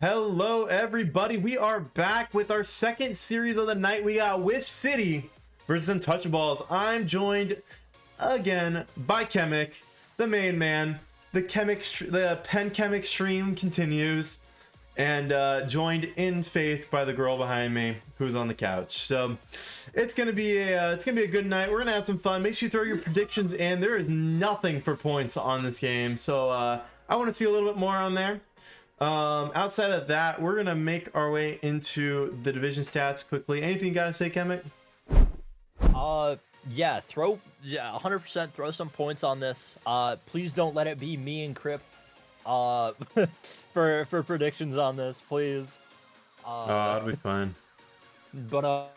Hello everybody, we are back with our second series of the night. We got Whiff City versus Untouchaballs. I'm joined again by Chemic, the main man. The pen chemic stream continues, and joined in faith by the girl behind me who's on the couch. So it's gonna be a good night. We're gonna have some fun. Make sure you throw your predictions in. There is nothing for points on this game, so I want to see a little bit more on there. Outside of that, we're gonna make our way into the division stats quickly. Anything you gotta say, Chemic? Yeah, 100% throw some points on this. Please don't let it be me and Crip for predictions on this, please. It'll be fine. But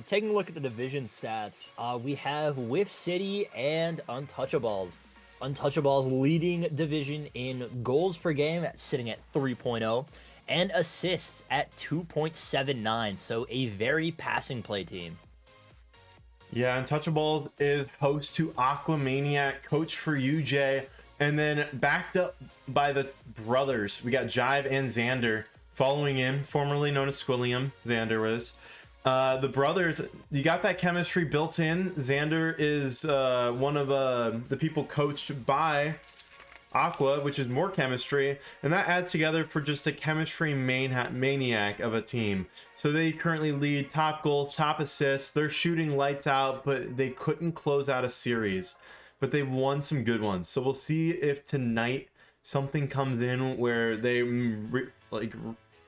taking a look at the division stats, we have Whiff City and Untouchaballs. Untouchaballs leading division in goals per game, sitting at 3.0, and assists at 2.79, so a very passing play team. Yeah, Untouchaballs is host to Aquamaniac, coach for UJ, and then backed up by the brothers. We got Jive and Xander following him, formerly known as Squilliam. Xander was. The brothers, you got that chemistry built in. Xander is one of the people coached by Aqua, which is more chemistry, and that adds together for just a chemistry maniac of a team. So they currently lead top goals, top assists. They're shooting lights out, but they couldn't close out a series, but they've won some good ones. So we'll see if tonight something comes in where they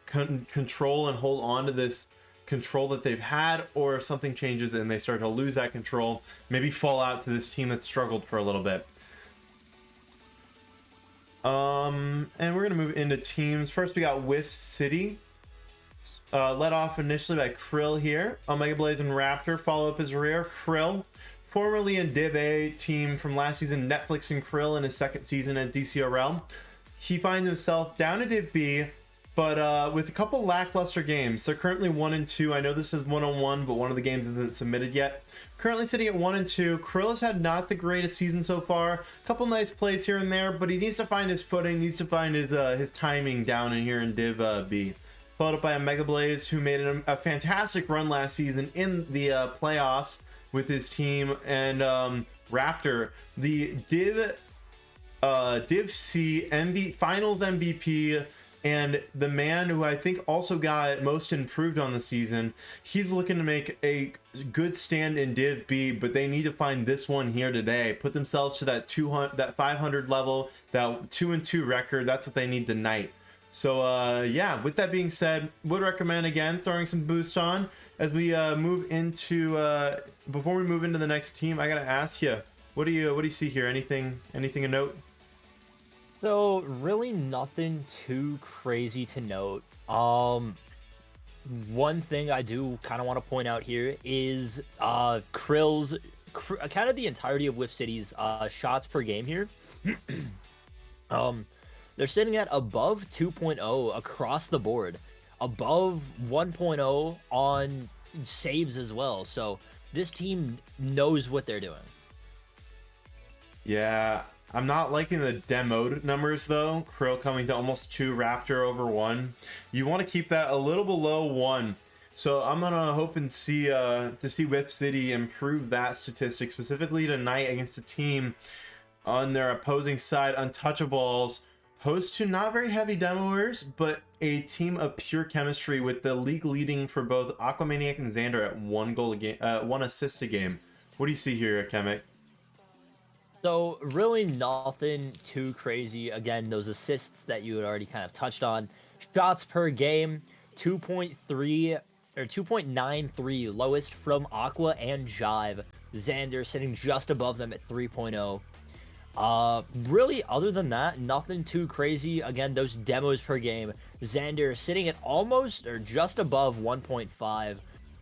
control and hold on to this control that they've had, or if something changes and they start to lose that control, maybe fall out to this team that struggled for a little bit. And we're gonna move into teams. First, we got Whiff City, led off initially by Krill here. Omega Blaze and Raptor follow up his rear. Krill, formerly in Div A team from last season, Netflix and Krill in his second season at Dcrl. He finds himself down in Div B, but with a couple lackluster games. They're currently 1-2. I know this is 1-on-1, but one of the games isn't submitted yet. Currently sitting at 1-2. Krill has had not the greatest season so far. A couple nice plays here and there, but he needs to find his footing, needs to find his timing down in here in Div B. Followed up by a Mega Blaze, who made a fantastic run last season in the playoffs with his team, and Raptor, the Div C Finals MVP, and the man who I think also got most improved on the season. He's looking to make a good stand in Div B, but they need to find this one here today, put themselves to that 500 level, that 2-2 record. That's what they need tonight. So yeah, with that being said, would recommend again throwing some boost on as we move into before we move into the next team. I gotta ask you, what do you see here? Anything of note? So really nothing too crazy to note. One thing I do kind of want to point out here is Krill's kind of the entirety of Whiff City's shots per game here. They're sitting at above 2.0 across the board, above 1.0 on saves as well. So this team knows what they're doing. Yeah, I'm not liking the demoed numbers though. Krill coming to almost 2, Raptor over 1. You want to keep that a little below 1. So I'm gonna hope and see to see Whiff City improve that statistic, specifically tonight against a team on their opposing side, Untouchaballs, host to not very heavy demoers, but a team of pure chemistry, with the league leading for both Aquamaniac and Xander at 1 goal a game, 1 assist a game. What do you see here, Chemic? So really nothing too crazy. Again, those assists that you had already kind of touched on. Shots per game, 2.3 or 2.93, lowest from Aqua and Jive. Xander sitting just above them at 3.0. Really, other than that, nothing too crazy. Again, those demos per game. Xander sitting at almost or just above 1.5.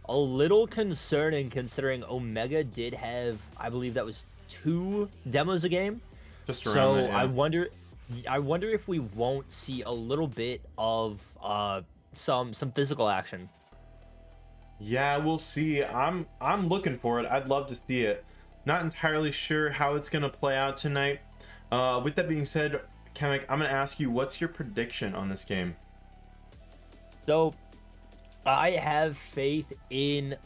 A little concerning considering Omega did have, I believe that was 2 demos a game. Just around so that, yeah. I wonder if we won't see a little bit of some physical action. Yeah, we'll see. I'm looking for it. I'd love to see it. Not entirely sure how it's gonna play out tonight. With that being said, Chemic, I'm gonna ask you, what's your prediction on this game? So I have faith in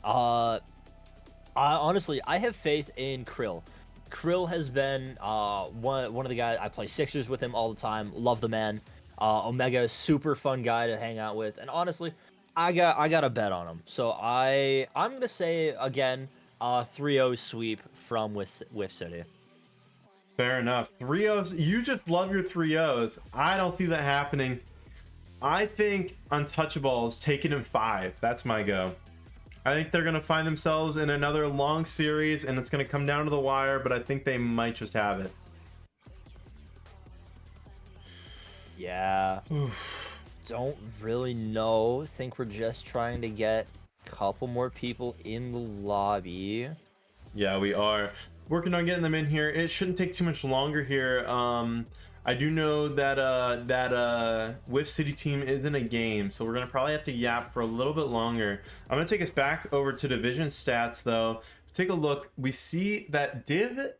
honestly, I have faith in Krill. Krill has been one of the guys I play Sixers with him all the time. Love the man. Omega, super fun guy to hang out with, and honestly, I got a bet on him. So I'm gonna say again, 3-0 sweep from Whiff City. Fair enough. 3-0s. You just love your 3-0s. I don't see that happening. I think Untouchaballs taking in 5. That's my go. I think they're going to find themselves in another long series, and it's going to come down to the wire, but I think they might just have it. Yeah. Don't really know. Think we're just trying to get a couple more people in the lobby. Yeah, we are working on getting them in here. It shouldn't take too much longer here. I do know that Whiff City team is in a game, so we're gonna probably have to yap for a little bit longer. I'm gonna take us back over to division stats though. Take a look. We see that Div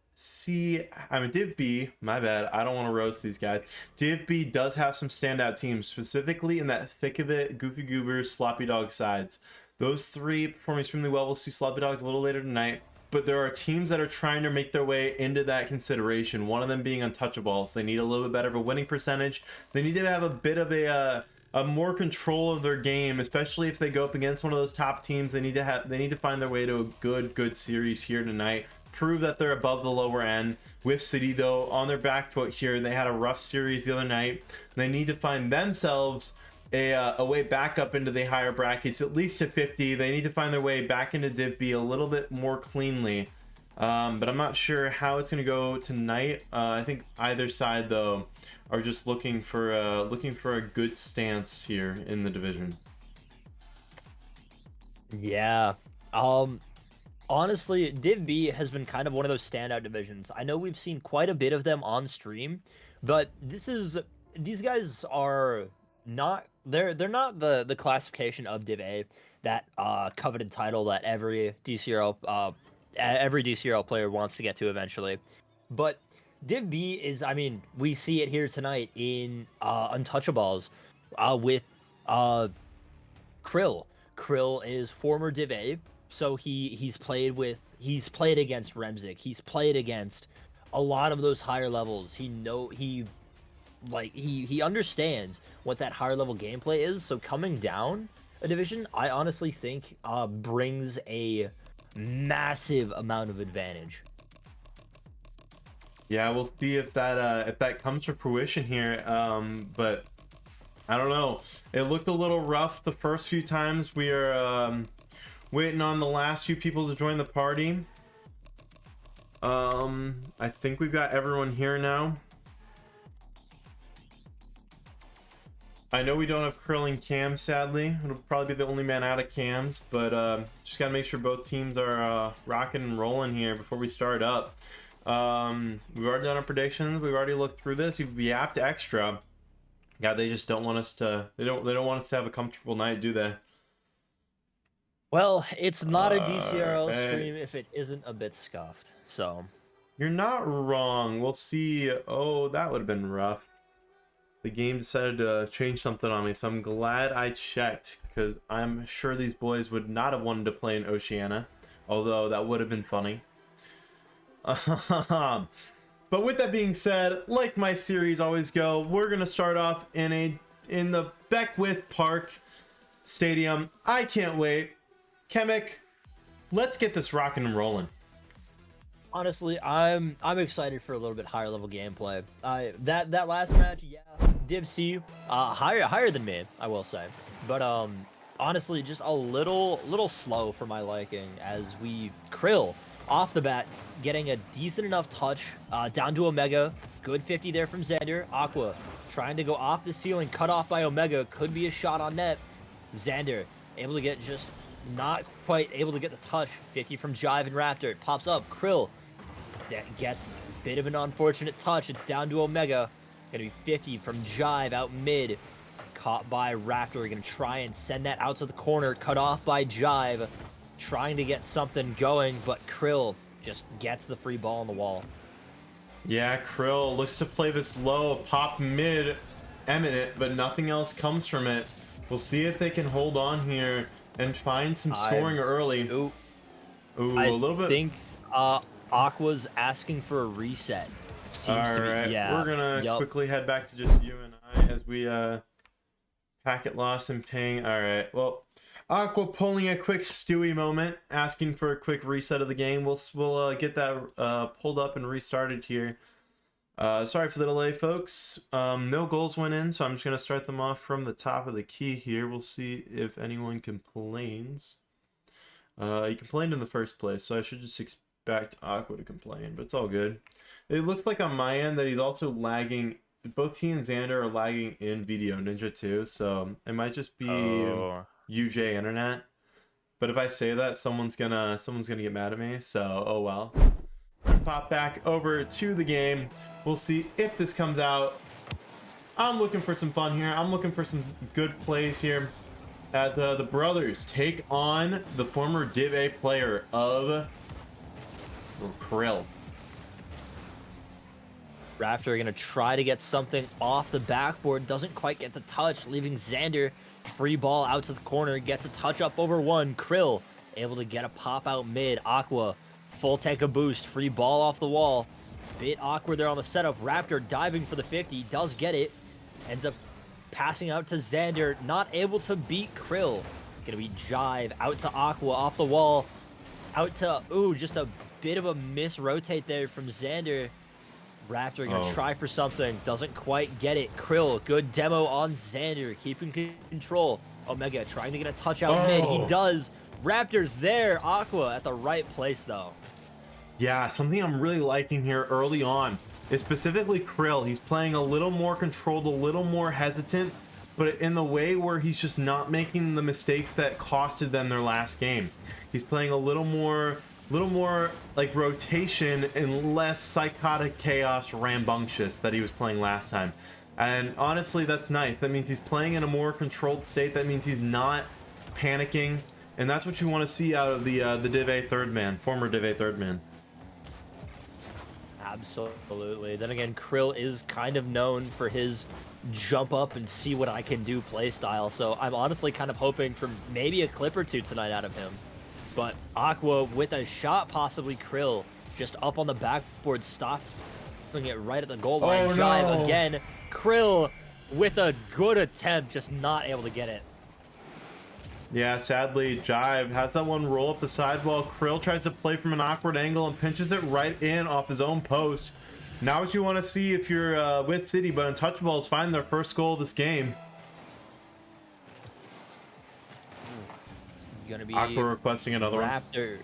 B, my bad, I don't want to roast these guys. Div B does have some standout teams, specifically in that thick of it, Goofy Goobers, Sloppy Dog sides. Those three perform extremely well. We'll see Sloppy Dogs a little later tonight. But there are teams that are trying to make their way into that consideration. One of them being Untouchaballs. They need a little bit better of a winning percentage. They need to have a bit of a more control of their game, especially if they go up against one of those top teams. They need to find their way to a good series here tonight. Prove that they're above the lower end. Whiff City, though, on their back foot here. They had a rough series the other night. They need to find themselves a way back up into the higher brackets, at least to 50. They need to find their way back into Div B a little bit more cleanly. But I'm not sure how it's going to go tonight. I think either side, though, are just looking for a good stance here in the division. Yeah. Honestly, Div B has been kind of one of those standout divisions. I know we've seen quite a bit of them on stream, but these guys are not they're not the classification of Div A, that coveted title that every DCRL player wants to get to eventually. But Div B is, I mean, we see it here tonight in Untouchaballs with Krill. Krill is former Div A, so he's played against Remzik. He's played against a lot of those higher levels. He understands what that higher level gameplay is. So coming down a division, I honestly think brings a massive amount of advantage. Yeah, we'll see if that comes to fruition here. But I don't know. It looked a little rough the first few times. We are waiting on the last few people to join the party. I think we've got everyone here now. I know we don't have curling cams, sadly. It'll probably be the only man out of cams, but just gotta make sure both teams are rocking and rolling here before we start up. We've already done our predictions. We've already looked through this. We've yapped extra. God, they just don't want us to. They don't want us to have a comfortable night, do they? Well, it's not a DCRL stream if it isn't a bit scuffed. So you're not wrong. We'll see. Oh, that would have been rough. The game decided to change something on me, so I'm glad I checked, because I'm sure these boys would not have wanted to play in Oceania, although that would have been funny. But with that being said, like my series always go, we're gonna start off in the Beckwith Park Stadium. I can't wait. Chemic, let's get this rocking and rolling. Honestly, I'm excited for a little bit higher level gameplay. That last match, yeah, Div C, higher than me, I will say. But honestly, just a little slow for my liking, as we Krill off the bat getting a decent enough touch down to Omega. Good 50 there from Xander. Aqua trying to go off the ceiling, cut off by Omega, could be a shot on net. Xander able to get just not quite able to get the touch. 50 from Jive and Raptor. It pops up. Krill that gets a bit of an unfortunate touch. It's down to Omega. Gonna be 50 from Jive out mid. Caught by Raptor. Gonna try and send that out to the corner. Cut off by Jive. Trying to get something going, but Krill just gets the free ball on the wall. Yeah, Krill looks to play this low, pop mid, eminent, but nothing else comes from it. We'll see if they can hold on here and find some scoring early. Ooh, Ooh, I a little bit. think Aqua's asking for a reset. Seems to be, Alright, yeah. we're gonna Yup. quickly head back to just you and I as we packet loss and ping. Alright, well, Aqua pulling a quick Stewie moment, asking for a quick reset of the game. We'll get that pulled up and restarted here. Sorry for the delay, folks. No goals went in, so I'm just gonna start them off from the top of the key here. We'll see if anyone complains. He complained in the first place, so I should just expect Aqua to complain, but it's all good. It looks like on my end that he's also lagging. Both he and Xander are lagging in Video Ninja too, so it might just be UJ internet. But if I say that, someone's gonna get mad at me. So oh well. Pop back over to the game. We'll see if this comes out. I'm looking for some fun here. I'm looking for some good plays here as the brothers take on the former Div A player of Krill. Raptor gonna try to get something off the backboard, doesn't quite get the touch, leaving Xander free ball out to the corner, gets a touch up over one. Krill able to get a pop out mid. Aqua full tank of boost, free ball off the wall. Bit awkward there on the setup. Raptor diving for the 50, does get it, ends up passing out to Xander, not able to beat Krill. Gonna be Jive out to Aqua off the wall, out to just a bit of a miss rotate there from Xander. Raptor gonna try for something, doesn't quite get it. Krill, good demo on Xander, keeping control. Omega trying to get a touch out mid, he does. Raptor's there, Aqua at the right place though. Yeah, something I'm really liking here early on is specifically Krill. He's playing a little more controlled, a little more hesitant, but in the way where he's just not making the mistakes that costed them their last game. He's playing a little more like rotation and less psychotic chaos rambunctious that he was playing last time. And honestly, that's nice. That means he's playing in a more controlled state. That means he's not panicking, and that's what you want to see out of the Div A third man, former Div A third man. Absolutely. Then again, Krill is kind of known for his jump up and see what I can do play style, so I'm honestly kind of hoping for maybe a clip or two tonight out of him. But Aqua with a shot, possibly Krill, just up on the backboard, stopping it right at the goal line. Jive again. Krill with a good attempt, just not able to get it. Yeah, sadly, Jive has that one roll up the sidewall. Krill tries to play from an awkward angle and pinches it right in off his own post. Now what you want to see if you're with City, but Untouchaballs find their first goal of this game. Gonna be Aqua requesting another Raptor.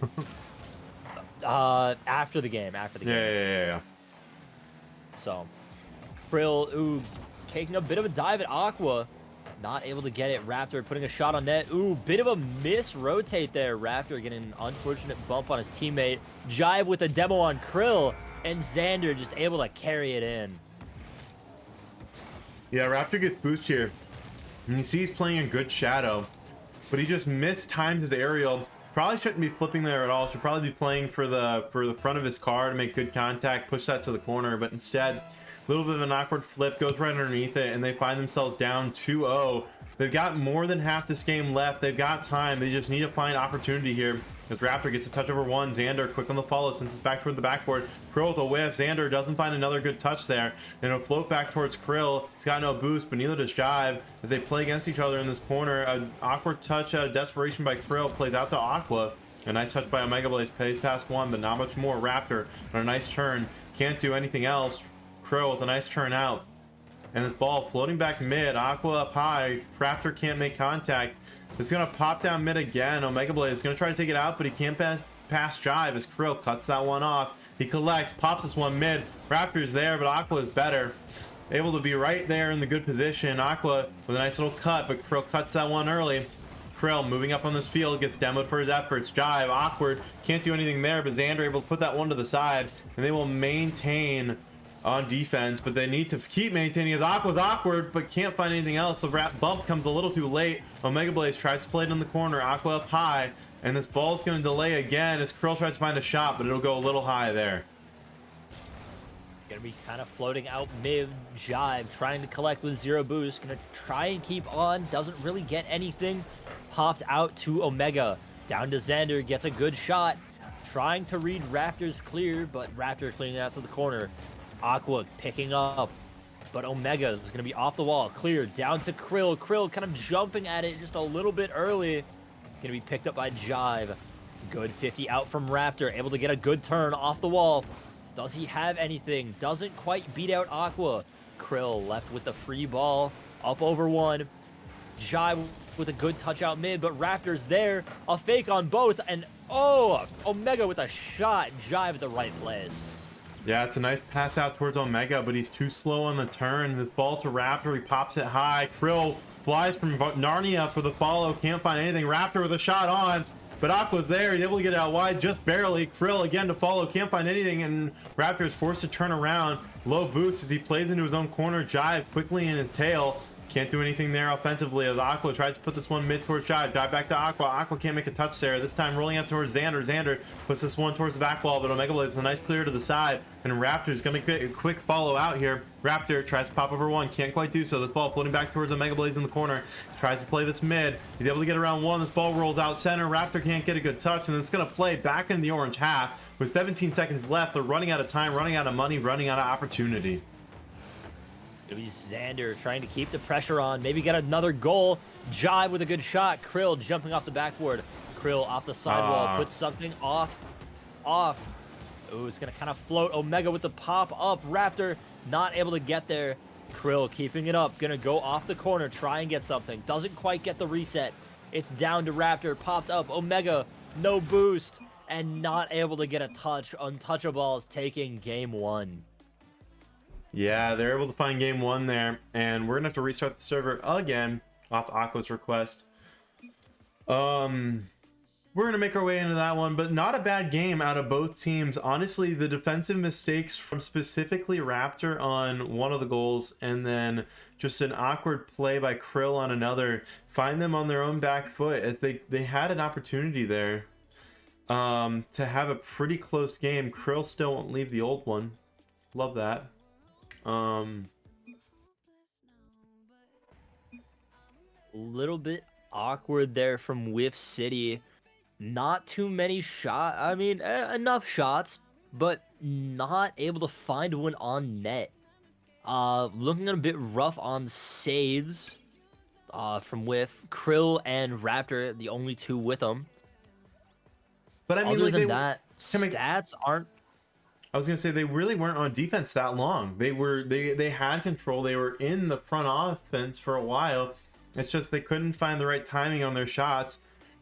After the game. Yeah. So, Krill, taking a bit of a dive at Aqua. Not able to get it. Raptor putting a shot on net. Bit of a miss rotate there. Raptor getting an unfortunate bump on his teammate. Jive with a demo on Krill, and Xander just able to carry it in. Yeah, Raptor gets boost here. And you see he's playing a good shadow, but he just mistimed his aerial. Probably shouldn't be flipping there at all. Should probably be playing for the front of his car to make good contact, push that to the corner, but instead, a little bit of an awkward flip, goes right underneath it, and they find themselves down 2-0. They've got more than half this game left. They've got time. They just need to find opportunity here. As Raptor gets a touch over one, Xander quick on the follow since it's back toward the backboard. Krill with a whiff. Xander doesn't find another good touch there. And it'll float back towards Krill. He's got no boost, but neither does Jive as they play against each other in this corner. An awkward touch out of desperation by Krill plays out to Aqua. A nice touch by Omega Blaze, pays past one, but not much more. Raptor on a nice turn. Can't do anything else. Krill with a nice turn out. And this ball floating back mid. Aqua up high. Raptor can't make contact. It's going to pop down mid again. Omega Blaze is going to try to take it out, but he can't pass Jive as Krill cuts that one off. He collects, pops this one mid. Raptor's there, but Aqua is better. Able to be right there in the good position. Aqua with a nice little cut, but Krill cuts that one early. Krill moving up on this field, gets demoed for his efforts. Jive, awkward, can't do anything there, but Xander able to put that one to the side, and they will maintain on defense, but they need to keep maintaining as Aqua's awkward, but can't find anything else. The bump comes a little too late. Omega Blaze tries to play it in the corner. Aqua up high, and this ball's going to delay again as Krill tries to find a shot, but it'll go a little high there. Gonna be kind of floating out mid. Jive trying to collect with 0 boost. Gonna try and keep on. Doesn't really get anything. Popped out to Omega. Down to Xander. Gets a good shot. Trying to read Raptor's clear, but Raptor cleaning out to the corner. Aqua picking up. But Omega is going to be off the wall. Clear down to Krill. Krill kind of jumping at it just a little bit early. Going to be picked up by Jive. Good 50 out from Raptor. Able to get a good turn off the wall. Does he have anything? Doesn't quite beat out Aqua. Krill left with the free ball. Up over 1. Jive with a good touch out mid, but Raptor's there. A fake on both. And oh, Omega with a shot. Jive at the right place. Yeah, it's a nice pass out towards Omega, but he's too slow on the turn. This ball to Raptor, he pops it high. Krill flies from Narnia for the follow, can't find anything. Raptor with a shot on, but Aqua's there. He's able to get it out wide just barely. Krill again to follow, can't find anything, and Raptor is forced to turn around. Low boost as he plays into his own corner. Jive quickly in his tail. Can't do anything there offensively as Aqua tries to put this one mid towards Jive. Dive back to Aqua. Aqua can't make a touch there. This time rolling out towards Xander. Xander puts this one towards the back wall, but Omega Blade with a nice clear to the side. And Raptor's going to get a quick follow out here. Raptor tries to pop over 1. Can't quite do so. This ball floating back towards Omega Blades in the corner. Tries to play this mid. He's able to get around 1. This ball rolls out center. Raptor can't get a good touch. And it's going to play back in the orange half. With 17 seconds left, they're running out of time, running out of money, running out of opportunity. It'll be Xander trying to keep the pressure on. Maybe get another goal. Jive with a good shot. Krill jumping off the backboard. Krill off the sidewall. Puts something off. Ooh, it's going to kind of float. Omega with the pop up. Raptor not able to get there. Krill keeping it up. Going to go off the corner. Try and get something. Doesn't quite get the reset. It's down to Raptor. Popped up. Omega. No boost. And not able to get a touch. Untouchaballs taking game 1. Yeah, they're able to find game 1 there, and we're gonna have to restart the server again off Aqua's request. We're gonna make our way into that one, but not a bad game out of both teams. Honestly, the defensive mistakes from specifically Raptor on one of the goals, and then just an awkward play by Krill on another, find them on their own back foot as they had an opportunity there to have a pretty close game. Krill still won't leave the old one. Love that. Little bit awkward there from Whiff City. Not too many shots. I mean, enough shots, but not able to find one on net. Looking a bit rough on saves from Whiff. Krill and Raptor, the only two with them. But I mean, other like than that, stats aren't. I was gonna say they really weren't on defense that long. They had control. They were in the front offense for a while. It's just they couldn't find the right timing on their shots,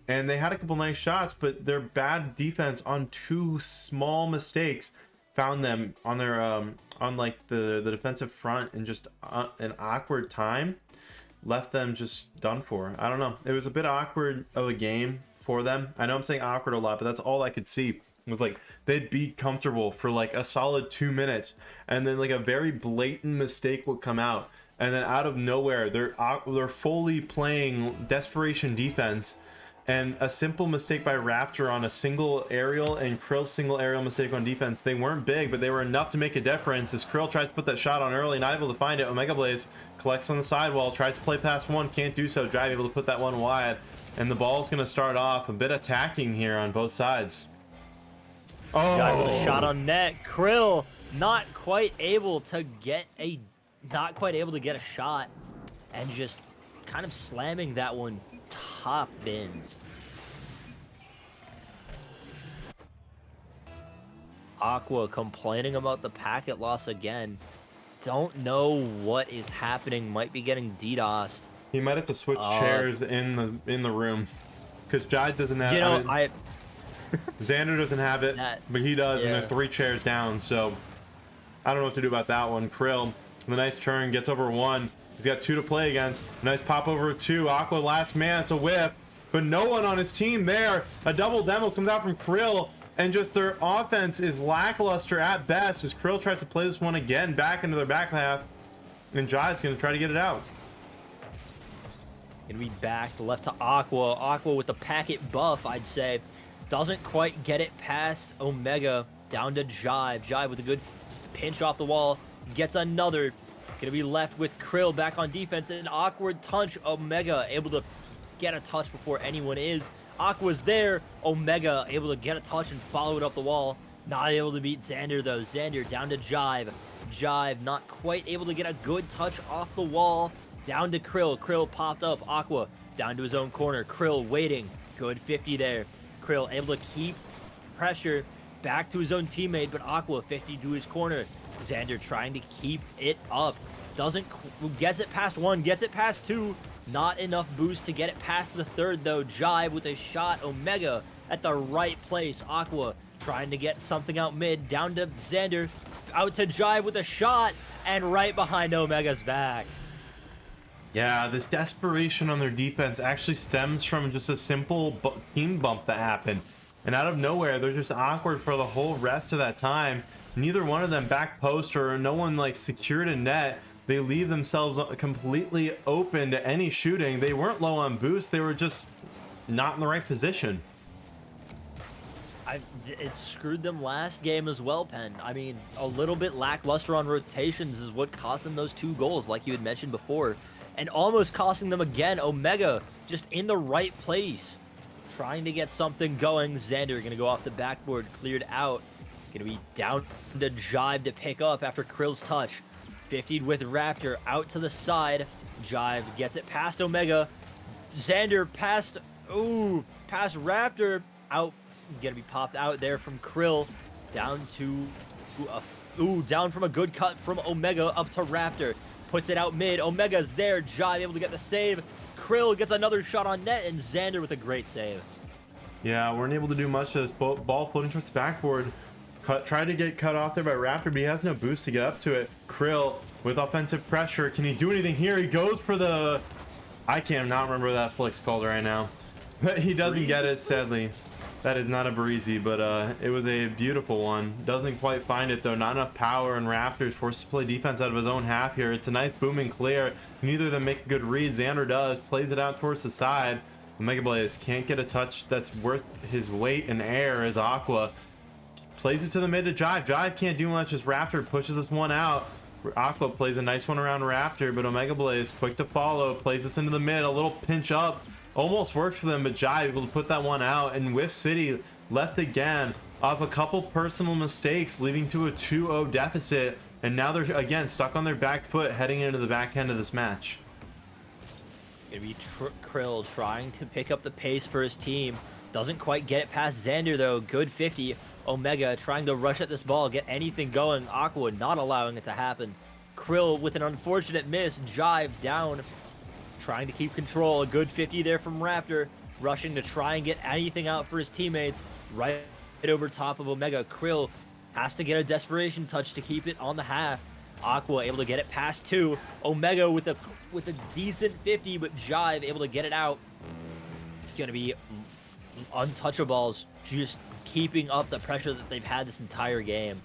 and they had a couple nice shots, but their bad defense on 2 small mistakes found them on their on like the defensive front, and just an awkward time left them just done for. I don't know. It was a bit awkward of a game for them. I know I'm saying awkward a lot, but that's all I could see. Was like they'd be comfortable for like a solid 2 minutes, and then like a very blatant mistake would come out, and then out of nowhere they're fully playing desperation defense, and a simple mistake by Raptor on a single aerial and Krill's single aerial mistake on defense. They weren't big, but they were enough to make a difference as Krill tries to put that shot on early, not able to find it. Omega Blaze collects on the sidewall, tries to play past 1, can't do so. Drive able to put that one wide, and the ball's going to start off a bit attacking here on both sides. Guy with a shot on net. Krill not quite able to get a shot, and just kind of slamming that one top bins. Aqua complaining about the packet loss again. Don't know what is happening. Might be getting DDoSed. He might have to switch chairs in the room, because Jai doesn't have. You know, Xander doesn't have it, but he does, yeah. and they're 3 chairs down, so I don't know what to do about that one. Krill, the nice turn, gets over 1. He's got 2 to play against. Nice pop over 2. Aqua last man. It's a whiff, but no one on his team there. A double demo comes out from Krill, and just their offense is lackluster at best as Krill tries to play this one again back into their back half, and Jai's going to try to get it out. Gonna be back to left to Aqua. Aqua with the packet buff, I'd say. Doesn't quite get it past Omega. Down to Jive. Jive with a good pinch off the wall, gets another. Gonna be left with Krill back on defense. An awkward touch. Omega able to get a touch before anyone is. Aqua's there. Omega able to get a touch and follow it up the wall. Not able to beat Xander though. Xander down to Jive. Jive not quite able to get a good touch off the wall. Down to Krill. Krill popped up. Aqua down to his own corner. Krill waiting. Good 50 there. Krill able to keep pressure back to his own teammate, but Aqua 50 to his corner. Xander trying to keep it up. Gets it past one, gets it past two. Not enough boost to get it past the third though. Jive with a shot. Omega at the right place. Aqua trying to get something out mid. Down to Xander. Out to Jive with a shot. And right behind Omega's back. Yeah, this desperation on their defense actually stems from just a simple team bump that happened. And out of nowhere, they're just awkward for the whole rest of that time. Neither one of them back post or no one like secured a net. They leave themselves completely open to any shooting. They weren't low on boost. They were just not in the right position. It screwed them last game as well, Penn. I mean, a little bit lackluster on rotations is what cost them those 2 goals, like you had mentioned before. And almost costing them again. Omega just in the right place. Trying to get something going. Xander going to go off the backboard. Cleared out. Going to be down to Jive to pick up after Krill's touch. 50'd with Raptor out to the side. Jive gets it past Omega. Xander past Raptor. Out. Going to be popped out there from Krill. Down to... down from a good cut from Omega up to Raptor. Puts it out mid. Omega's there. Jive able to get the save. Krill gets another shot on net, and Xander with a great save. Yeah, weren't able to do much of this. Ball floating towards the backboard. Tried to get cut off there by Raptor, but he has no boost to get up to it. Krill with offensive pressure. Can he do anything here? He goes for the... I cannot remember what that flick's called right now. But he doesn't get it, sadly. That is not a breezy, but it was a beautiful one. Doesn't quite find it though. Not enough power, and Raptors forced to play defense out of his own half here. It's a nice booming clear. Neither of them make a good read. Xander does. Plays it out towards the side. Omega Blaze can't get a touch that's worth his weight in air as Aqua plays it to the mid to Jive. Jive can't do much as Raptor pushes this one out. Aqua plays a nice one around Raptor, but Omega Blaze quick to follow. Plays this into the mid. A little pinch up. Almost worked for them, but Jive able to put that one out, and Whiff City left again off a couple personal mistakes, leading to a 2-0 deficit, and now they're again stuck on their back foot heading into the back end of this match. Gonna be Krill trying to pick up the pace for his team. Doesn't quite get it past Xander though. Good 50. Omega trying to rush at this ball, get anything going. Aqua not allowing it to happen. Krill with an unfortunate miss. Jive down. Trying to keep control. A good 50 there from Raptor. Rushing to try and get anything out for his teammates. Right over top of Omega. Krill has to get a desperation touch to keep it on the half. Aqua able to get it past 2. Omega with a decent 50, but Jive able to get it out. Gonna be Untouchaballs just keeping up the pressure that they've had this entire game.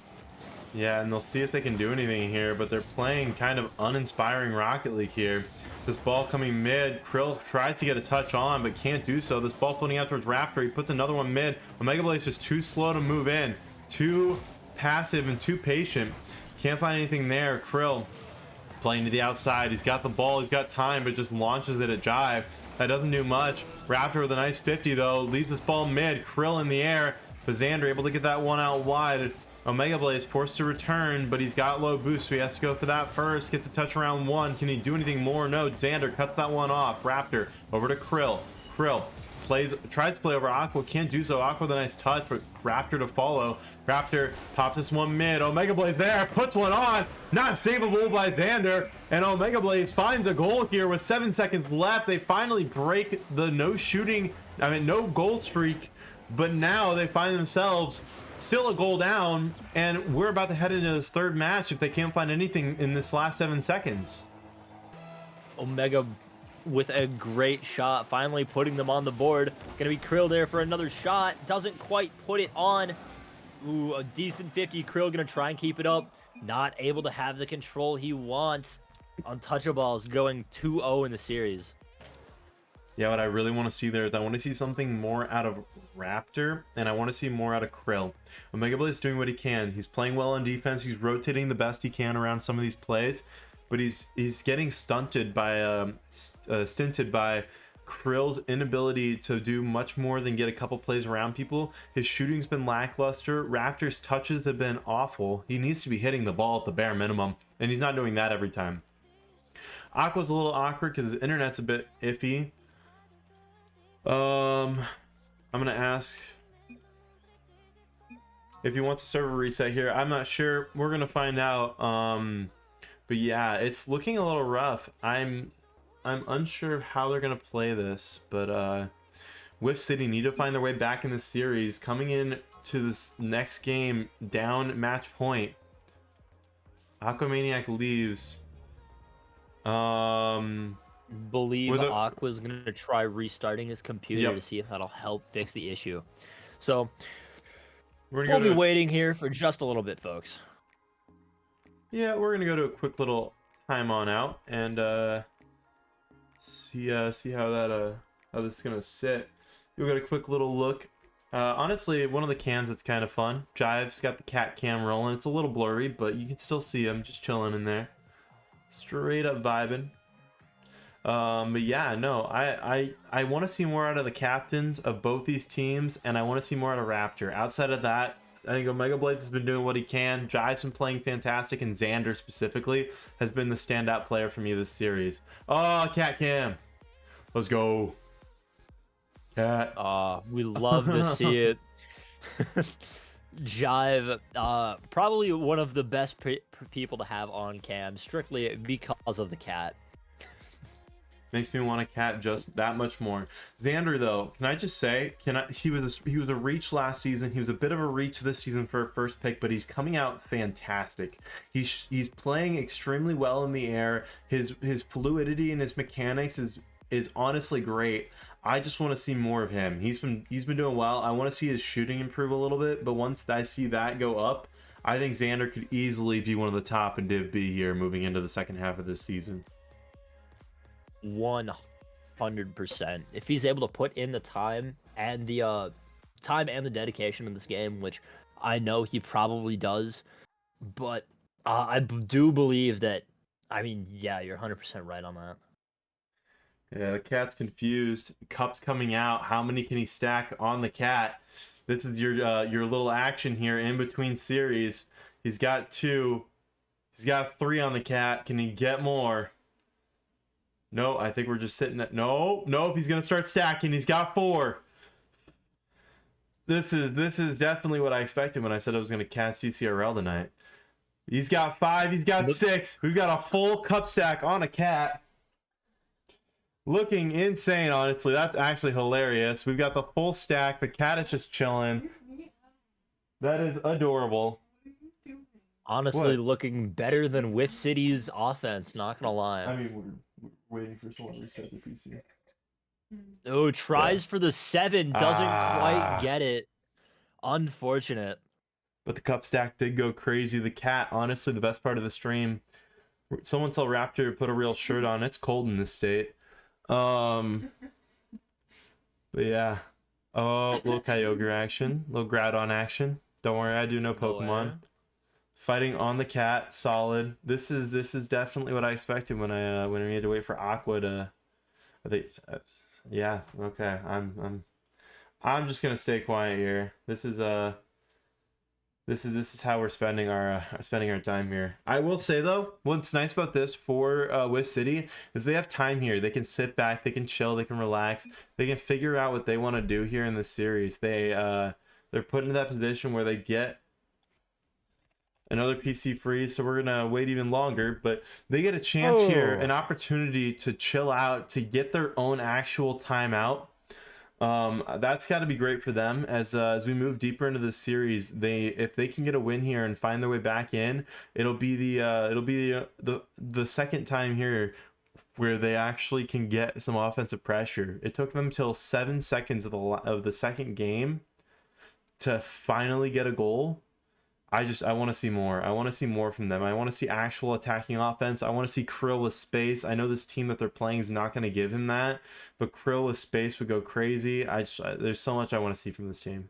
Yeah, and they'll see if they can do anything here, but they're playing kind of uninspiring Rocket League here. This ball coming mid. Krill tries to get a touch on, but can't do so. This ball floating out towards Raptor. He puts another one mid. Omega Blaze just too slow to move in. Too passive and too patient. Can't find anything there. Krill playing to the outside. He's got the ball. He's got time, but just launches it at Jive. That doesn't do much. Raptor with a nice 50, though. Leaves this ball mid. Krill in the air. But Xander able to get that one out wide. Omega Blaze forced to return, but he's got low boost, so he has to go for that first. Gets a touch around 1. Can he do anything more? No. Xander cuts that one off. Raptor over to Krill. Krill tries to play over Aqua, can't do so. Aqua with a nice touch, but Raptor to follow. Raptor pops this one mid. Omega Blaze there, puts one on. Not savable by Xander. And Omega Blaze finds a goal here with 7 seconds left. They finally break the no goal streak, but now they find themselves still a goal down, and we're about to head into this third match if they can't find anything in this last 7 seconds. Omega with a great shot, finally putting them on the board. Gonna be Krill there for another shot. Doesn't quite put it on. Ooh, a decent 50. Krill gonna try and keep it up. Not able to have the control he wants. Untouchaballs going 2-0 in the series. Yeah, what I really want to see there is I want to see something more out of Raptor, and I want to see more out of Krill. Omega Blaze is doing what he can. He's playing well on defense. He's rotating the best he can around some of these plays, but he's getting stunted by stinted by Krill's inability to do much more than get a couple plays around people. His shooting's been lackluster. Raptor's touches have been awful. He needs to be hitting the ball at the bare minimum, and he's not doing that every time. Aqua's a little awkward because his internet's a bit iffy. I'm gonna ask if he wants a server reset here. I'm not sure. We're gonna find out. But yeah, it's looking a little rough. I'm unsure of how they're gonna play this, but Whiff City need to find their way back in the series. Coming in to this next game down match point. Aquamaniac leaves. Believe Aqua's gonna try restarting his computer to see if that'll help fix the issue. So we'll be waiting here for just a little bit, folks. Yeah, we're gonna go to a quick little time on out and see how this is gonna sit. We'll get a quick little look. Honestly, one of the cams that's kind of fun. Jive's got the cat cam rolling. It's a little blurry, but you can still see him just chilling in there, straight up vibing. But yeah, no, I want to see more out of the captains of both these teams, and I want to see more out of Raptor. Outside of that, I think Omega Blaze has been doing what he can. Jive's been playing fantastic, and Xander specifically has been the standout player for me this series. Oh, cat cam, let's go, cat. We love to see it. Jive, probably one of the best people to have on cam, strictly because of the cat. Makes me want a cat just that much more. Xander, though, can I just say, he was a reach last season. He was a bit of a reach this season for a first pick, but he's coming out fantastic. He's playing extremely well in the air. His fluidity and his mechanics is honestly great. I just want to see more of him. He's been doing well. I want to see his shooting improve a little bit, but once I see that go up, I think Xander could easily be one of the top in Div B here moving into the second half of this season. 100%. If he's able to put in the time and the dedication in this game, which I know he probably does, but I do believe that. I mean, yeah, you're 100% right on that. Yeah, the cat's confused. Cup's coming out. How many can he stack on the cat? This is your little action here in between series. He's got 2. He's got 3 on the cat. Can he get more? No, I think we're just sitting at nope. He's gonna start stacking. He's got 4. This is definitely what I expected when I said I was gonna cast Dcrl tonight. He's got 5. He's got 6. We've got a full cup stack on a cat. Looking insane, honestly. That's actually hilarious. We've got the full stack. The cat is just chilling. That is adorable. Honestly, looking better than Whiff City's offense. Not gonna lie. I mean, we're waiting for someone to reset the PC. Oh, tries for the 7, doesn't quite get it. Unfortunate. But the cup stack did go crazy. The cat, honestly, the best part of the stream. Someone tell Raptor to put a real shirt on. It's cold in this state. But yeah. Oh, little Kyogre action, little Groudon action. Don't worry, I do know Pokemon. Fighting on the cat, solid. This is definitely what I expected when we had to wait for Aqua to. I think, yeah. Okay, I'm just gonna stay quiet here. This is how we're spending our time here. I will say though, what's nice about this for Whiff City is they have time here. They can sit back, they can chill, they can relax, they can figure out what they want to do here in this series. They're put into that position where they get another PC freeze, so we're gonna wait even longer, but they get a chance here, an opportunity to chill out, to get their own actual timeout. That's got to be great for them as we move deeper into this series. If they can get a win here and find their way back in, it'll be the second time here where they actually can get some offensive pressure. It took them till 7 seconds of the second game to finally get a goal. I want to see more. I want to see more from them. I want to see actual attacking offense. I want to see Krill with space. I know this team that they're playing is not going to give him that, but Krill with space would go crazy. There's so much I want to see from this team.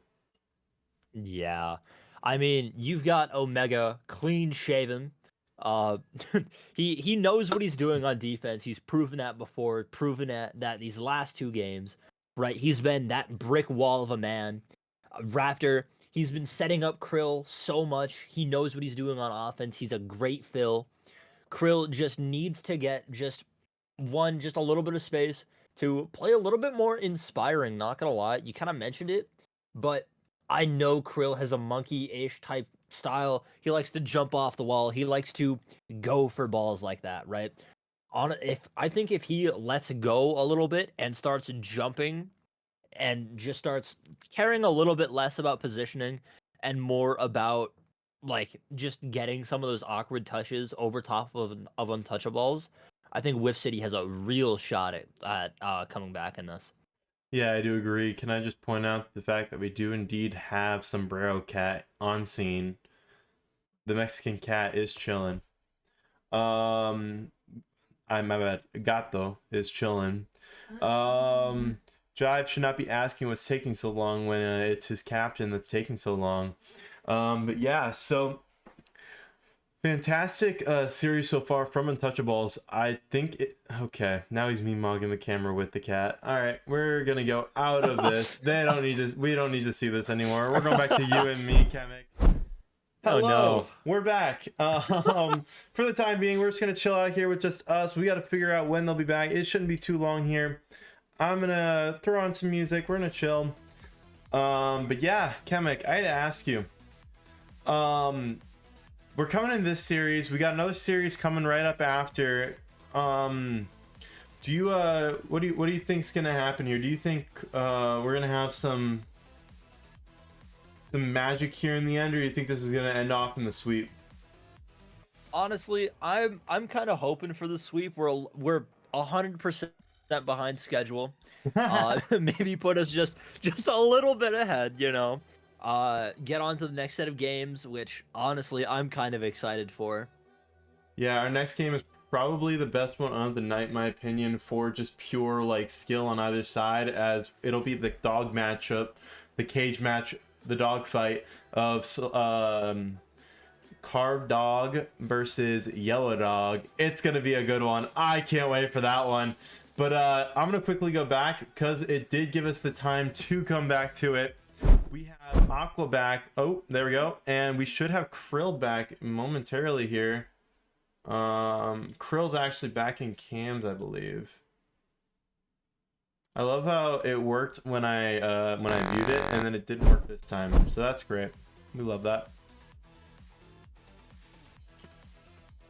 Yeah. I mean, you've got Omega clean shaven. Uh he knows what he's doing on defense. He's proven that before, proven that these last two games, right? He's been that brick wall of a man. Raptor, he's been setting up Krill so much. He knows what he's doing on offense. He's a great fill. Krill just needs to get just a little bit of space to play a little bit more inspiring, not gonna lie. You kind of mentioned it, but I know Krill has a monkey-ish type style. He likes to jump off the wall. He likes to go for balls like that, right? I think if he lets go a little bit and starts jumping and just starts caring a little bit less about positioning and more about like just getting some of those awkward touches over top of Untouchaballs, I think Whiff City has a real shot at coming back in this. Yeah, I do agree. Can I just point out the fact that we do indeed have Sombrero Cat on scene? The Mexican cat is chilling. My bad. Gato is chilling. Jive should not be asking what's taking so long when it's his captain that's taking so long. But yeah, so fantastic series so far from Untouchaballs. I think it. Okay, now he's me-mogging the camera with the cat. All right, we're gonna go out of this. They don't need to. We don't need to see this anymore. We're going back to you and me, Kamek. Hello, Oh no. we're back. For the time being, we're just gonna chill out here with just us. We got to figure out when they'll be back. It shouldn't be too long here. I'm gonna throw on some music. We're gonna chill. But yeah, Kamek, I had to ask you. We're coming in this series. We got another series coming right up after. Do you what do you think's gonna happen here? Do you think we're gonna have some magic here in the end, or do you think this is gonna end off in the sweep? Honestly, I'm kind of hoping for the sweep. We're 100% behind schedule. Maybe put us just a little bit ahead, you know. Get on to the next set of games, which honestly I'm kind of excited for. Yeah, our next game is probably the best one of the night, in my opinion, for just pure like skill on either side, as it'll be the dog matchup, the cage match, the dog fight of Carved Dog versus Yellow Dog. It's gonna be a good one. I can't wait for that one. But I'm gonna quickly go back because it did give us the time to come back to it. We have Aqua back. Oh, there we go. And we should have Krill back momentarily here. Krill's actually back in cams, I believe. I love how it worked when I viewed it, and then it didn't work this time. So that's great. We love that.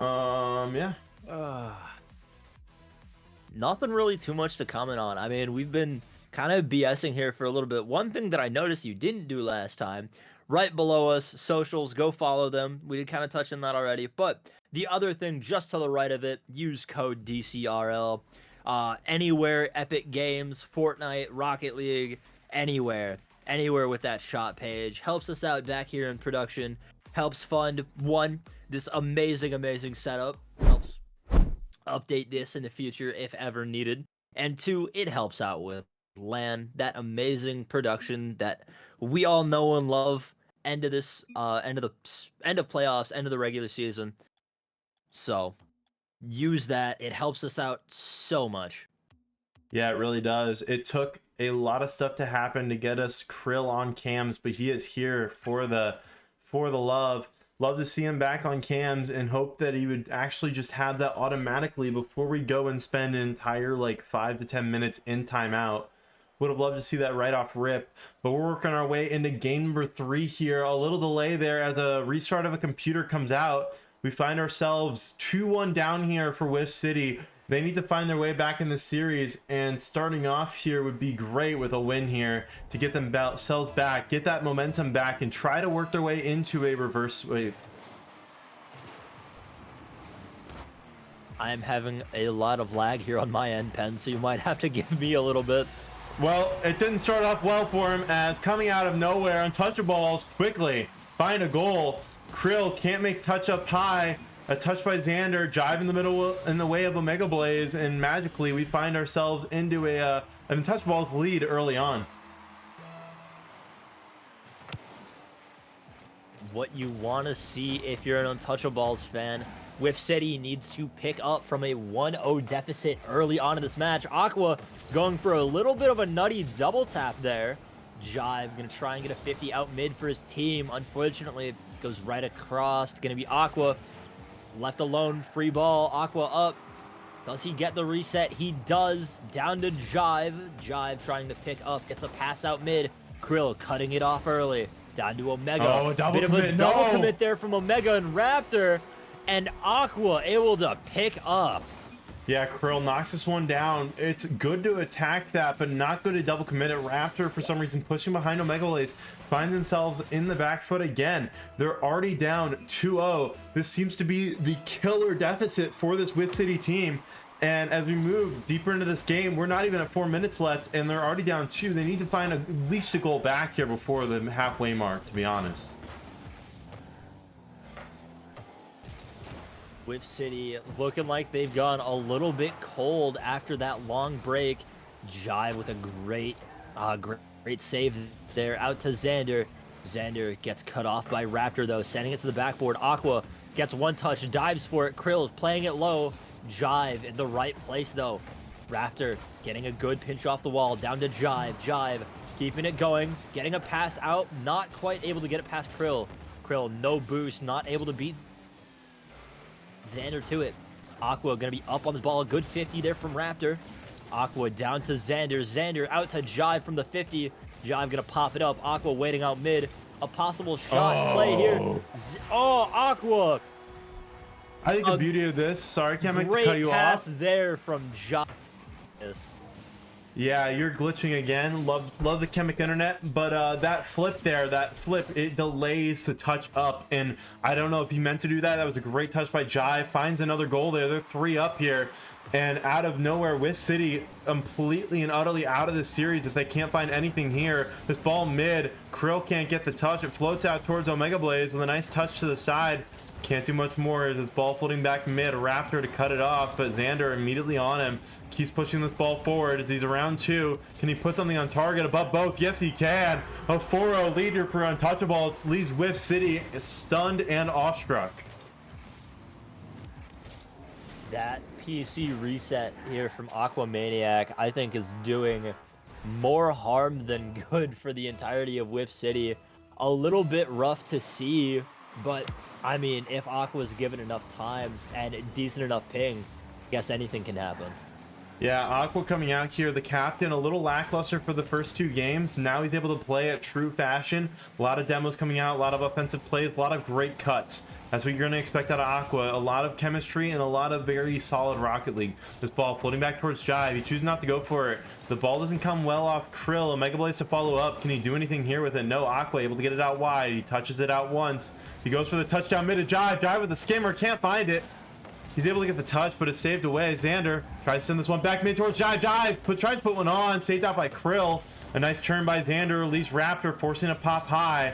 Yeah. Nothing really too much to comment on. I mean, we've been kind of BSing here for a little bit. One thing that I noticed you didn't do last time, right below us, socials, go follow them. We did kind of touch on that already. But the other thing just to the right of it, use code DCRL. Anywhere, Epic Games, Fortnite, Rocket League, anywhere with that shop page. Helps us out back here in production. Helps fund, one, this amazing setup. Helps update this in the future if ever needed. And two, it helps out with LAN, that amazing production that we all know and love. End of playoffs, end of the regular season. So use that. It helps us out so much. Yeah, it really does. It took a lot of stuff to happen to get us Krill on cams, but he is here for the love. Love to see him back on cams and hope that he would actually just have that automatically before we go and spend an entire like 5 to 10 minutes in timeout. Would have loved to see that right off rip, but we're working our way into game number 3 here. A little delay there as a restart of a computer comes out. We find ourselves 2-1 down here for Whiff City. They need to find their way back in the series, and starting off here would be great with a win here to get themselves back, get that momentum back, and try to work their way into a reverse sweep. I am having a lot of lag here on my end, Pen, so you might have to give me a little bit. Well, it didn't start off well for him, as coming out of nowhere, Untouchaballs quickly find a goal. Krill can't make touch up high. A touch by Xander, jive in the middle in the way of Omega Blaze, and magically we find ourselves into an Untouchaballs lead early on. What you want to see if you're an Untouchaballs fan. Whiff City needs to pick up from a 1-0 deficit early on in this match. Aqua going for a little bit of a nutty double tap there. Jive gonna try and get a 50 out mid for his team. Unfortunately, it goes right across. Gonna be Aqua left alone, free ball. Aqua up. Does he get the reset? He does. Down to Jive. Jive trying to pick up, gets a pass out mid. Krill cutting it off early. Down to Omega. Oh, double bit commit. of a double commit there from Omega and Raptor, and Aqua able to pick up. Yeah, Krill knocks this one down. It's good to attack that, but not good to double commit it. Raptor, for some reason, pushing behind Omega Blaze, find themselves in the back foot again. They're already down 2-0. This seems to be the killer deficit for this Whiff City team. And as we move deeper into this game, we're not even at 4 minutes left, and they're already down 2. They need to find at least a goal back here before the halfway mark, to be honest. Whiff City looking like they've gone a little bit cold after that long break. Jive with a great save there out to Xander. Xander gets cut off by Raptor though, sending it to the backboard. Aqua gets one touch, dives for it. Krill is playing it low. Jive in the right place though. Raptor getting a good pinch off the wall, down to Jive. Jive keeping it going, getting a pass out, not quite able to get it past Krill. Krill no boost, not able to beat Xander to it. Aqua gonna be up on the ball, a good 50 there from Raptor. Aqua down to Xander. Xander out to Jive from the 50. Jive gonna pop it up. Aqua waiting out mid. A possible shot play here. Aqua. I think the beauty of this, sorry, can't make to cut you Great pass off. there from Jive. Yeah, you're glitching again. Love the chemic internet, but that flip there, it delays the touch up, and I don't know if he meant to do that. That was a great touch by Jive. Finds another goal there. They're 3 up here, and out of nowhere, Whiff City completely and utterly out of this series if they can't find anything here. This ball mid, Krill can't get the touch. It floats out towards Omega Blaze with a nice touch to the side. Can't do much more as this ball floating back mid. Raptor to cut it off, but Xander immediately on him. Keeps pushing this ball forward as he's around 2. Can he put something on target above both? Yes, he can. A 4-0 leader for Untouchaballs leaves Whiff City stunned and awestruck. That PC reset here from Aquamaniac, I think, is doing more harm than good for the entirety of Whiff City. A little bit rough to see, but I mean, if Aqua's given enough time and a decent enough ping, I guess anything can happen. Yeah, Aqua coming out here, the captain, a little lackluster for the first 2 games. Now he's able to play at true fashion. A lot of demos coming out, a lot of offensive plays, a lot of great cuts. That's what you're going to expect out of Aqua. A lot of chemistry and a lot of very solid Rocket League. This ball floating back towards Jive. He chooses not to go for it. The ball doesn't come well off Krill. Omega Blaze to follow up. Can he do anything here with it? No, Aqua able to get it out wide. He touches it out once. He goes for the touchdown mid to Jive. Jive with the skimmer. Can't find it. He's able to get the touch, but it's saved away. Xander tries to send this one back mid towards Jive. Jive tries to put one on. Saved out by Krill. A nice turn by Xander. Release Raptor, forcing a pop high.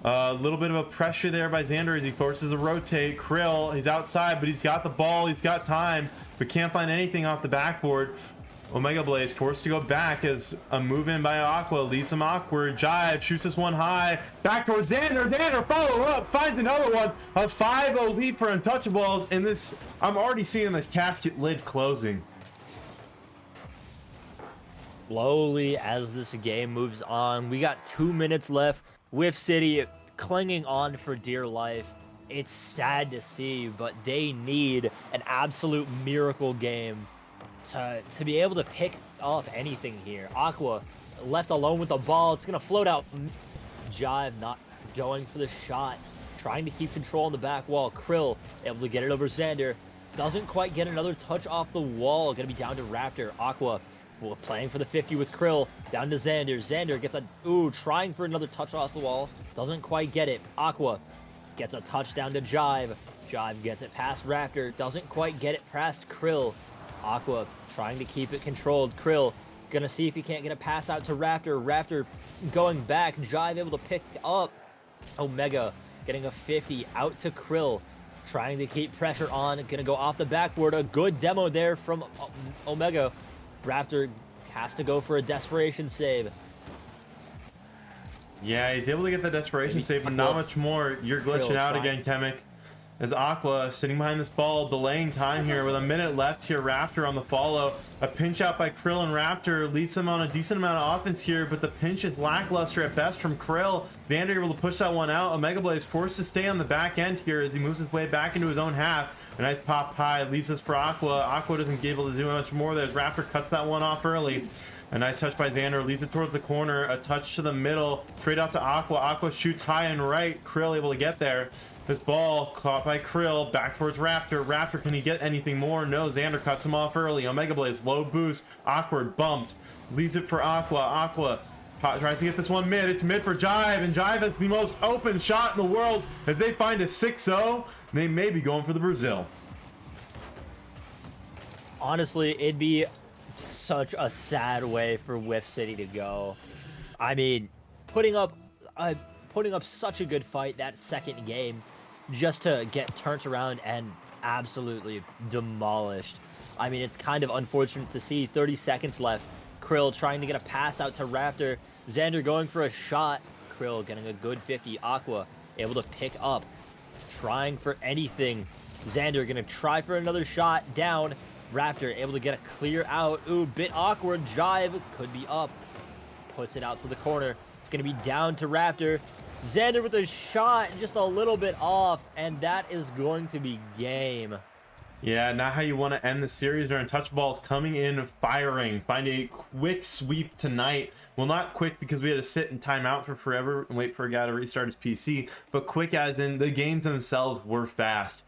A little bit of a pressure there by Xander as he forces a rotate. Krill, he's outside, but he's got the ball. He's got time, but can't find anything off the backboard. Omega Blaze forced to go back as a move in by Aqua leaves him awkward. Jive shoots this one high. Back towards Xander. Xander follow up, finds another one. A 5-0 lead for Untouchaballs. And this, I'm already seeing the casket lid closing. Slowly as this game moves on, we got 2 minutes left. Whiff City clinging on for dear life. It's sad to see, but they need an absolute miracle game to be able to pick up anything here. Aqua left alone with the ball. It's going to float out. Jive not going for the shot. Trying to keep control on the back wall. Krill able to get it over Xander. Doesn't quite get another touch off the wall. Going to be down to Raptor. Aqua playing for the 50 with Krill. Down to Xander. Xander gets trying for another touch off the wall. Doesn't quite get it. Aqua gets a touchdown to Jive. Jive gets it past Raptor. Doesn't quite get it past Krill. Aqua trying to keep it controlled. Krill gonna see if he can't get a pass out to Raptor. Raptor going back. Jive able to pick up. Omega getting a 50 out to Krill, trying to keep pressure on, gonna go off the backboard. A good demo there from Omega. Raptor has to go for a desperation save. Yeah, he's able to get the desperation Maybe save, but not Aqua much more. You're glitching Krill out trying. again, Chemic. As Aqua sitting behind this ball, delaying time here with a minute left here. Raptor on the follow. A pinch out by Krill and Raptor leaves them on a decent amount of offense here, but the pinch is lackluster at best from Krill. Xander able to push that one out. Omega Blaze forced to stay on the back end here as he moves his way back into his own half. A nice pop high leaves us for Aqua. Aqua doesn't get able to do much more there as Raptor cuts that one off early. A nice touch by Xander, leads it towards the corner, a touch to the middle, straight out to Aqua. Aqua shoots high and right, Krill able to get there. This ball caught by Krill, back towards Raptor. Raptor, can he get anything more? No, Xander cuts him off early. Omega Blaze, low boost, awkward, bumped. Leaves it for Aqua. Aqua tries to get this one mid. It's mid for Jive, and Jive has the most open shot in the world as they find a 6-0. They may be going for the Brazil. Honestly, it'd be such a sad way for Whiff City to go. I mean, putting up such a good fight that second game, just to get turned around and absolutely demolished. I mean, it's kind of unfortunate to see 30 seconds left. Krill trying to get a pass out to Raptor. Xander going for a shot. Krill getting a good 50. Aqua able to pick up. Trying for anything. Xander gonna try for another shot. Down. Raptor able to get a clear out. Ooh, bit awkward. Jive could be up. Puts it out to the corner. It's going to be down to Raptor. Xander with a shot just a little bit off, and that is going to be game. Yeah, not how you want to end the series. They're Untouchaballs coming in firing. Find a quick sweep tonight. Well, not quick because we had to sit and time out for forever and wait for a guy to restart his PC, but quick as in the games themselves were fast.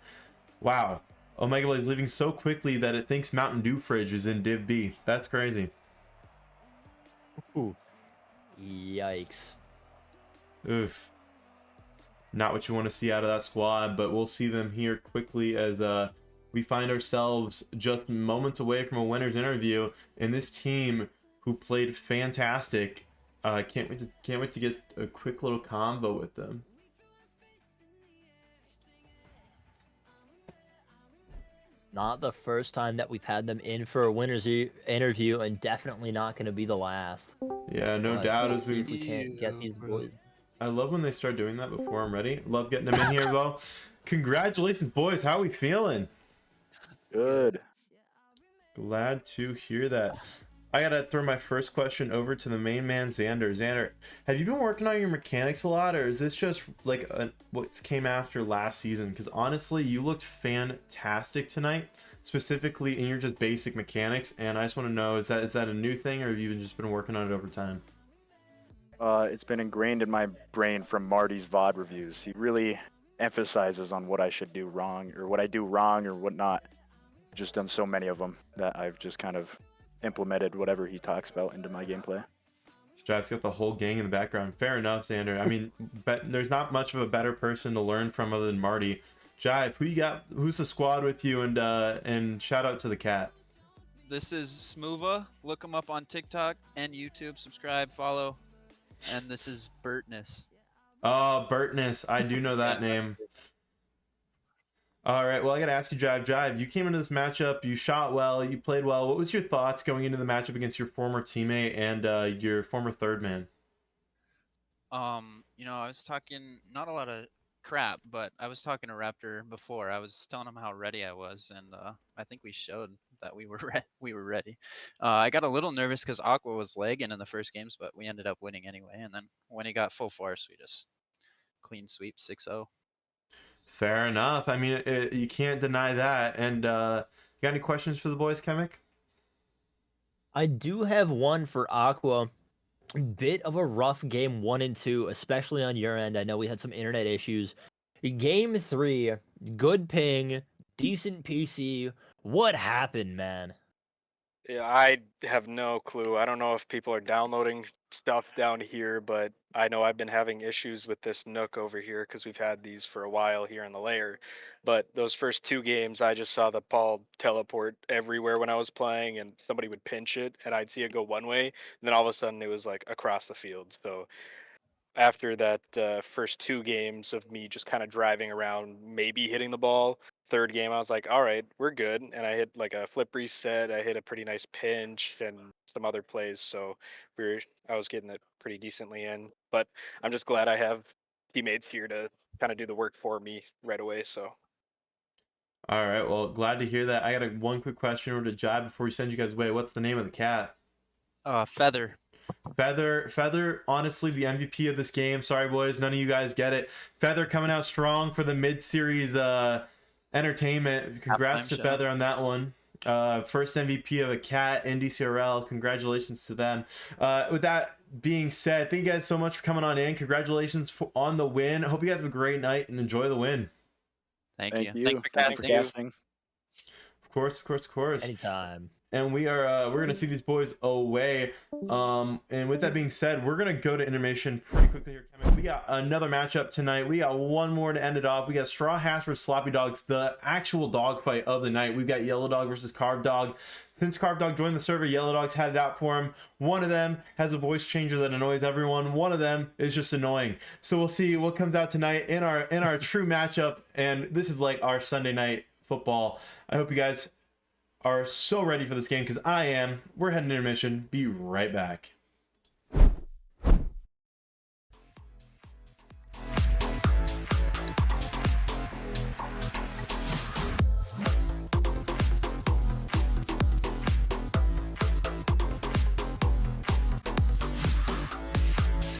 Wow. Omega Blade is leaving so quickly that it thinks Mountain Dew Fridge is in Div B. That's crazy. Ooh. Yikes. Oof. Not what you want to see out of that squad, but we'll see them here quickly as we find ourselves just moments away from a winner's interview. And this team who played fantastic, can't wait to get a quick little combo with them. Not the first time that we've had them in for a winner's interview, and definitely not going to be the last. Yeah, no But doubt. let's As see we, if we can't get these boys. I love when they start doing that before I'm ready. Love getting them in here, though. Congratulations, boys. How are we feeling? Good. Glad to hear that. I gotta throw my first question over to the main man, Xander. Xander, have you been working on your mechanics a lot, or is this just like what came after last season? Because honestly, you looked fantastic tonight, specifically in your just basic mechanics. And I just want to know, is that a new thing, or have you just been working on it over time? It's been ingrained in my brain from Marty's VOD reviews. He really emphasizes on what I should do wrong, or what I do wrong, or what not. Just done so many of them that I've just kind of implemented whatever he talks about into my gameplay. Jeff's got the whole gang in the background. Fair enough, Xander. I mean, but there's not much of a better person to learn from other than Marty. Jive, who you got? Who's the squad with you? And shout out to the cat. This is Smoova. Look him up on TikTok and YouTube. Subscribe, follow. And this is Bertness. Oh, Bertness. I do know that name. All right. Well, I got to ask you, Jive. You came into this matchup. You shot well. You played well. What was your thoughts going into the matchup against your former teammate and your former third man? I was talking not a lot of crap, but I was talking to Raptor before. I was telling him how ready I was, and I think we showed that we were we were ready. I got a little nervous because Aqua was lagging in the first games, but we ended up winning anyway. And then when he got full force, we just clean sweep 6-0. Fair enough. I mean, you can't deny that. And you got any questions for the boys, Chemic? I do have one for Aqua. Bit of a rough game 1 and 2, especially on your end. I know we had some internet issues. Game 3, good ping, decent PC. What happened, man? Yeah, I have no clue. I don't know if people are downloading stuff down here, but I know I've been having issues with this Nook over here because we've had these for a while here in the layer. But those first two games, I just saw the ball teleport everywhere when I was playing, and somebody would pinch it, and I'd see it go one way, and then all of a sudden it was like across the field. So after that first 2 games of me just kind of driving around, maybe hitting the ball. Third game, I was like, all right, we're good. And I hit like a flip reset. I hit a pretty nice pinch and some other plays. So I was getting it pretty decently in. But I'm just glad I have teammates here to kind of do the work for me right away. So All right, well, glad to hear that. I got one quick question over to Jab before we send you guys away. What's the name of the cat? Feather. Feather, honestly, the MVP of this game. Sorry, boys, none of you guys get it. Feather coming out strong for the mid-series entertainment. Congrats Halftime to show. Feather on that one. First MVP of a cat in Dcrl. Congratulations to them. With that being said, thank you guys so much for coming on in. Congratulations on the win. Hope you guys have a great night and enjoy the win. Thank Thank you. you. Thanks for Thanks for casting. casting. Of course. Anytime. And we're gonna see these boys away. And with that being said, we're gonna go to intermission pretty quickly here, Kevin. We got another matchup tonight. We got one more to end it off. We got Straw Hats versus Sloppy Dogs, the actual dog fight of the night. We've got Yellow Dog versus Carved Dog. Since Carved Dog joined the server, Yellow Dog's had it out for him. One of them has a voice changer that annoys everyone. One of them is just annoying. So we'll see what comes out tonight in our true matchup. And this is like our Sunday night football. I hope you guys are so ready for this game because I am. We're heading to intermission. Be right back.